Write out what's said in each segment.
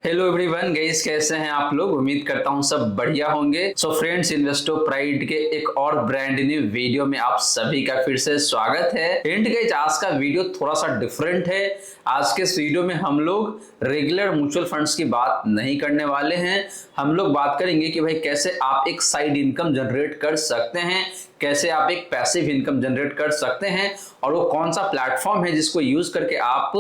Hello everyone guys, कैसे हैं आप लोग। उम्मीद करता हूं सब बढ़िया होंगे। सो फ्रेंड्स, इन्वेस्टो प्राइड के एक और ब्रांड न्यू वीडियो में आप सभी का फिर से स्वागत है। एंड गाइस, आज का वीडियो थोड़ा सा डिफरेंट है। आज के इस वीडियो में हम लोग रेगुलर म्यूचुअल फंड्स की बात नहीं करने वाले हैं। हम लोग बात करेंगे कि भाई कैसे आप एक साइड इनकम जनरेट कर सकते हैं, कैसे आप एक पैसिव इनकम जनरेट कर सकते हैं, और वो कौन सा प्लेटफॉर्म है जिसको यूज करके आप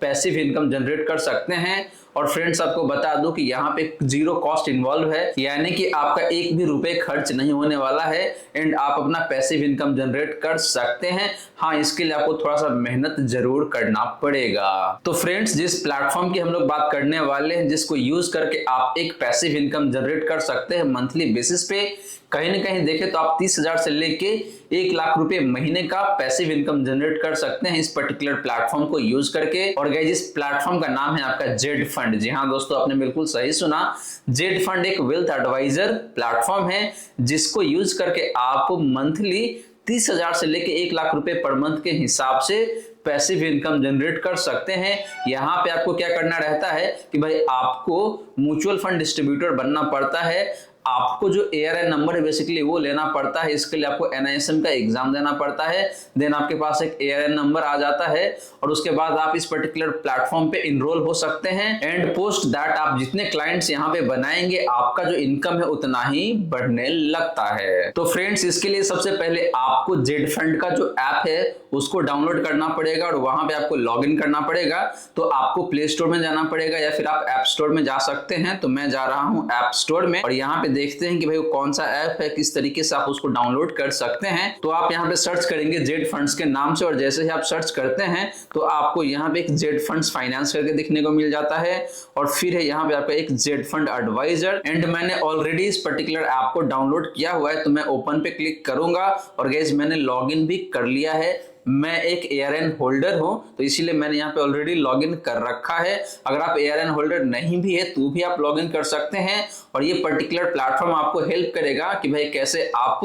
पैसिव इनकम जनरेट कर सकते हैं। और फ्रेंड्स, आपको बता दूं कि यहाँ पे जीरो कॉस्ट इन्वॉल्व है, यानी कि आपका एक भी रुपए खर्च नहीं होने वाला है एंड आप अपना पैसिव इनकम जनरेट कर सकते हैं। हाँ, इसके लिए आपको थोड़ा सा मेहनत जरूर करना पड़ेगा। तो फ्रेंड्स, जिस प्लेटफॉर्म की हम लोग बात करने वाले हैं, जिसको यूज करके आप एक पैसिव इनकम जनरेट कर सकते हैं मंथली बेसिस पे, कहीं ना कहीं देखें तो आप 30,000 से लेके 1,00,000 रुपए महीने का पैसिव इनकम जनरेट कर सकते हैं इस पर्टिकुलर प्लेटफॉर्म को यूज करके। और गाइस, इस प्लेटफॉर्म का नाम है आपका जेड फंड। जी हाँ दोस्तों, आपने बिल्कुल सही सुना। जेड फंड एक वेल्थ एडवाइजर प्लेटफॉर्म है जिसको यूज करके आप मंथली 30,000 से लेके 1,00,000 रुपए पर मंथ के हिसाब से पैसिव इनकम जनरेट कर सकते हैं। यहाँ पे आपको क्या करना रहता है कि भाई आपको म्यूचुअल फंड डिस्ट्रीब्यूटर बनना पड़ता है। आपको जो ARN नंबर है बेसिकली वो लेना पड़ता है। इसके लिए आपको NISM का एग्जाम देना पड़ता है। देन आपके पास एक ARN नंबर आ जाता है और उसके बाद आप इस पर्टिकुलर प्लेटफॉर्म पे इनरोल हो सकते हैं। एंड पोस्ट दैट आप जितने क्लाइंट्स यहाँ पे बनाएंगे, आपका जो इनकम है उतना ही बढ़ने लगता है। तो फ्रेंड्स, इसके लिए सबसे पहले आपको जेड फंड का जो ऐप है उसको डाउनलोड करना पड़ेगा और वहां पे आपको लॉग इन करना पड़ेगा। तो आपको प्ले स्टोर में जाना पड़ेगा या फिर आप ऐप स्टोर में जा सकते हैं। तो मैं जा रहा हूं ऐप स्टोर में और यहाँ पे देखते हैं कि भाई वो कौन सा ऐप है, किस तरीके से आप उसको डाउनलोड कर सकते हैं। तो आप यहाँ पे सर्च करेंगे जेड फंड्स के नाम से और जैसे ही आप सर्च करते हैं तो आपको यहाँ पे एक जेड फंड्स फाइनेंस करके दिखने को मिल जाता है और फिर है यहाँ पे आपका एक जेड फंड एडवाइजर। एंड मैंने ऑलरेडी इस पर्टिकुलर ऐप को डाउनलोड किया हुआ है, तो मैं ओपन पे क्लिक करूंगा और गाइस मैंने लॉग इन भी कर लिया है। मैं एक ARN होल्डर हूं तो इसीलिए मैंने यहाँ पे ऑलरेडी लॉगिन कर रखा है। अगर आप ARN होल्डर नहीं भी है तो भी आप लॉगिन कर सकते हैं और ये पर्टिकुलर प्लेटफॉर्म आपको हेल्प करेगा कि भाई कैसे आप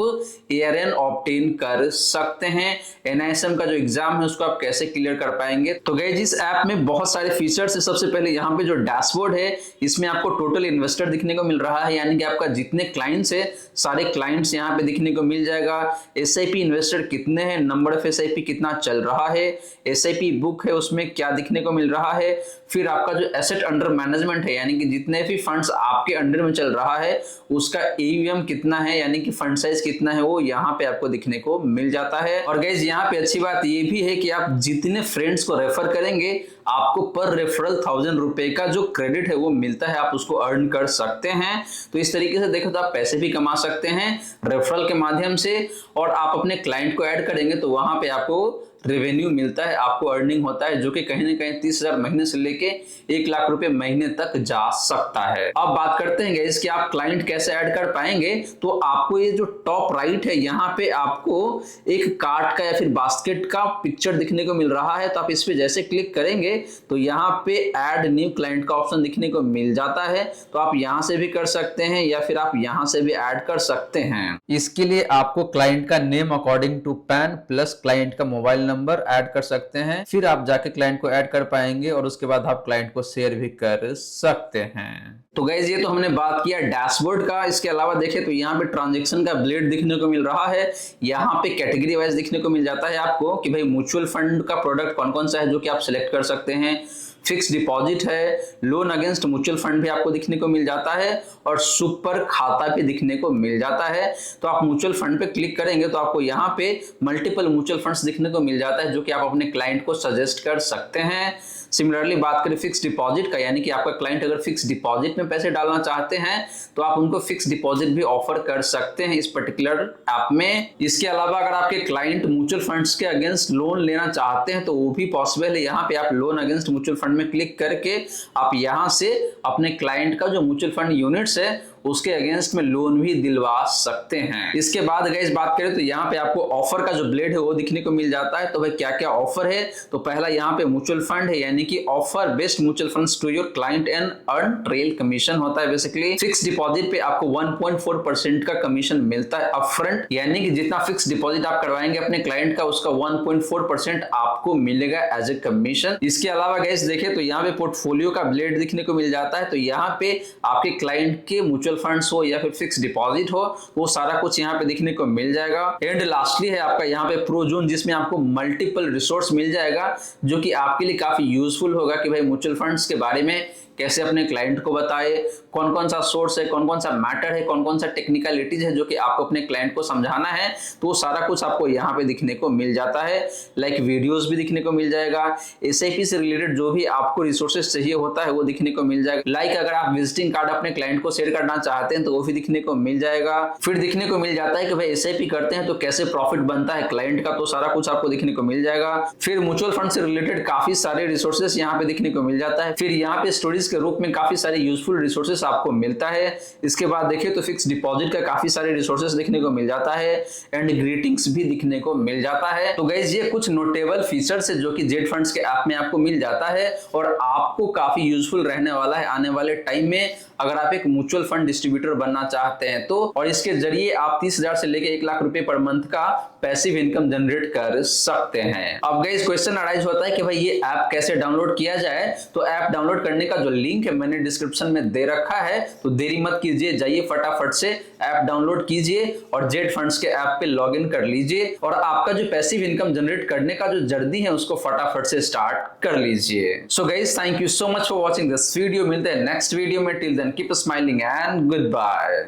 ARN ऑब्टेन कर सकते हैं। NISM का जो एग्जाम है उसको आप कैसे क्लियर कर पाएंगे। तो गाइस, इस ऐप में बहुत सारे फीचर्स है। सबसे पहले यहाँ पे जो डैशबोर्ड है इसमें आपको टोटल इन्वेस्टर दिखने को मिल रहा है, यानी कि आपका जितने क्लाइंट्स है सारे क्लाइंट्स यहाँ पे दिखने को मिल जाएगा। SIP इन्वेस्टर कितने हैं, नंबर ऑफ SIP कितना चल रहा है, SIP बुक है उसमें क्या दिखने को मिल रहा है। फिर आपका जो एसेट अंडर मैनेजमेंट है, यानी कि जितने भी फंड्स आपके अंडर में चल रहा है उसका AUM कितना है, यानी कि फंड साइज कितना है, वो यहाँ पे आपको दिखने को मिल जाता है। और गाइस, यहाँ पे अच्छी बात ये भी है कि आप जितने फ्रेंड्स को रेफर करेंगे आपको पर रेफरल 1,000 रुपए का जो क्रेडिट है वो मिलता है, आप उसको अर्न कर सकते हैं। तो इस तरीके से देखो तो आप पैसे भी कमा सकते हैं रेफरल के माध्यम से। और आप अपने क्लाइंट को ऐड करेंगे तो वहां पे आपको रेवेन्यू मिलता है, आपको अर्निंग होता है, जो कि कहीं ना कहीं 30,000 महीने से लेके 1,00,000 रुपए महीने तक जा सकता है। अब बात करते हैं गाइस कि आप क्लाइंट कैसे ऐड कर पाएंगे। तो आपको ये जो टॉप राइट है यहाँ पे आपको एक कार्ट का या फिर बास्केट का पिक्चर दिखने को मिल रहा है। तो आप इस पे जैसे क्लिक करेंगे तो यहाँ पे ऐड न्यू क्लाइंट का ऑप्शन दिखने को मिल जाता है। तो आप यहाँ से भी कर सकते हैं या फिर आप यहाँ से भी ऐड कर सकते हैं। इसके लिए आपको क्लाइंट का name according to PAN plus client का मोबाइल नंबर ऐड कर सकते हैं। फिर आप जाके क्लाइंट को ऐड कर पाएंगे और उसके बाद आप क्लाइंट को शेयर भी कर सकते हैं। तो गाइस, ये तो हमने बात किया डैशबोर्ड का। इसके अलावा देखें तो यहाँ पे ट्रांजैक्शन का ब्लेड दिखने को मिल रहा है। यहाँ पे कैटेगरी वाइज दिखने को मिल जाता है आपको कि भाई म्यूचुअल फंड का प्रोडक्ट कौन कौन सा है जो कि आप सिलेक्ट कर सकते हैं। फिक्स डिपॉजिट है, लोन अगेंस्ट म्यूचुअल फंड भी आपको दिखने को मिल जाता है और सुपर खाता भी दिखने को मिल जाता है। तो आप म्यूचुअल फंड पे क्लिक करेंगे तो आपको यहाँ पे मल्टीपल म्यूचुअल फंड्स दिखने को मिल जाता है जो कि आप अपने क्लाइंट को सजेस्ट कर सकते हैं। सिमिलरली बात करें फिक्स डिपॉजिट का, यानी कि आपका क्लाइंट अगर फिक्स डिपॉजिट में पैसे डालना चाहते हैं तो आप उनको फिक्स डिपॉजिट भी ऑफर कर सकते हैं इस पर्टिकुलर ऐप में। इसके अलावा अगर आपके क्लाइंट म्यूचुअल फंड्स के अगेंस्ट लोन लेना चाहते हैं तो वो भी पॉसिबल है। यहाँ पे आप लोन अगेंस्ट म्यूचुअल फंड में क्लिक करके आप यहाँ से अपने क्लाइंट का जो म्यूचुअल फंड यूनिट्स है उसके अगेंस्ट में लोन भी दिलवा सकते हैं। इसके बाद गाइस बात करें तो यहाँ पे आपको ऑफर का जो ब्लेड है वो दिखने को मिल जाता है। तो भाई क्या क्या ऑफर है, तो पहला यहाँ पे म्यूचुअल फंड है, यानी कि offer best mutual funds to your client and earn trail commission होता है। बेसिकली फिक्स डिपॉजिट पे आपको 1.4% का कमीशन मिलता है अपफ्रंट, यानी कि जितना फिक्स डिपॉजिट आप करवाएंगे अपने क्लाइंट का उसका 1.4% आपको मिलेगा एज ए कमीशन। इसके अलावा गाइस देखें तो यहाँ पे पोर्टफोलियो का ब्लेड दिखने को मिल जाता है। तो यहाँ पे आपके क्लाइंट के म्यूचुअल फंड्स हो या फिर फिक्स डिपॉजिट हो वो सारा कुछ यहाँ पे दिखने को मिल जाएगा। एंड लास्टली है आपका यहाँ पे प्रो जोन, जिसमें आपको मल्टीपल रिसोर्स मिल जाएगा जो कि आपके लिए काफी यूजफुल होगा कि भाई म्यूचुअल फंड्स के बारे में कैसे अपने क्लाइंट को बताए, कौन कौन सा सोर्स है, कौन कौन सा मैटर है, कौन कौन सा टेक्निकलिटीज है जो कि आपको अपने क्लाइंट को समझाना है। तो वो सारा कुछ आपको यहाँ पे दिखने को मिल जाता है। लाइक वीडियोस भी दिखने को मिल जाएगा, एसआईपी से रिलेटेड जो भी आपको रिसोर्सेज चाहिए होता है वो दिखने को मिल जाएगा। लाइक अगर आप विजिटिंग कार्ड अपने क्लाइंट को शेयर करना चाहते हैं तो वो भी दिखने को मिल जाएगा। फिर दिखने को मिल जाता है कि भाई एसआईपी करते हैं तो कैसे प्रॉफिट बनता है क्लाइंट का, तो सारा कुछ आपको दिखने को मिल जाएगा। फिर म्यूचुअल फंड से रिलेटेड काफी सारे रिसोर्सेज यहाँ पे दिखने को मिल जाता है। फिर यहाँ पे स्टोरीज के रूप में काफी सारे यूजफुल रिसोर्सेस आपको मिलता है। इसके बाद देखिए तो फिक्स डिपॉजिट का काफी सारे रिसोर्सेस देखने को मिल जाता है एंड ग्रीटिंग्स भी दिखने को मिल जाता है। तो गाइस ये कुछ नोटेबल फीचर्स है जो कि जेड फंड्स के ऐप में आपको मिल जाता है और आपको काफी यूजफुल रहने वाला है आने वाले टाइम में अगर आप एक म्यूचुअल फंड डिस्ट्रीब्यूटर बनना चाहते हैं तो। और इसके जरिए आप 30,000 से लेकर 1 लाख रुपए पर मंथ का पैसिव इनकम जनरेट कर सकते हैं। अब गाइस क्वेश्चन अराइज होता है कि भाई ये ऐप कैसे डाउनलोड किया जाए। तो ऐप डाउनलोड करने का जो लिंक है मैंने डिस्क्रिप्शन में दे रखा है, तो देरी मत कीजिए, जाइए फटाफट से ऐप डाउनलोड कीजिए और जेड फंड्स के ऐप पे लॉग इन कर लीजिए और आपका जो पैसिव इनकम जनरेट करने का जो जर्नी है उसको फटाफट से स्टार्ट कर लीजिए। So guys thank you so much for watching this video. मिलते हैं नेक्स्ट वीडियो में, till then keep smiling and good bye.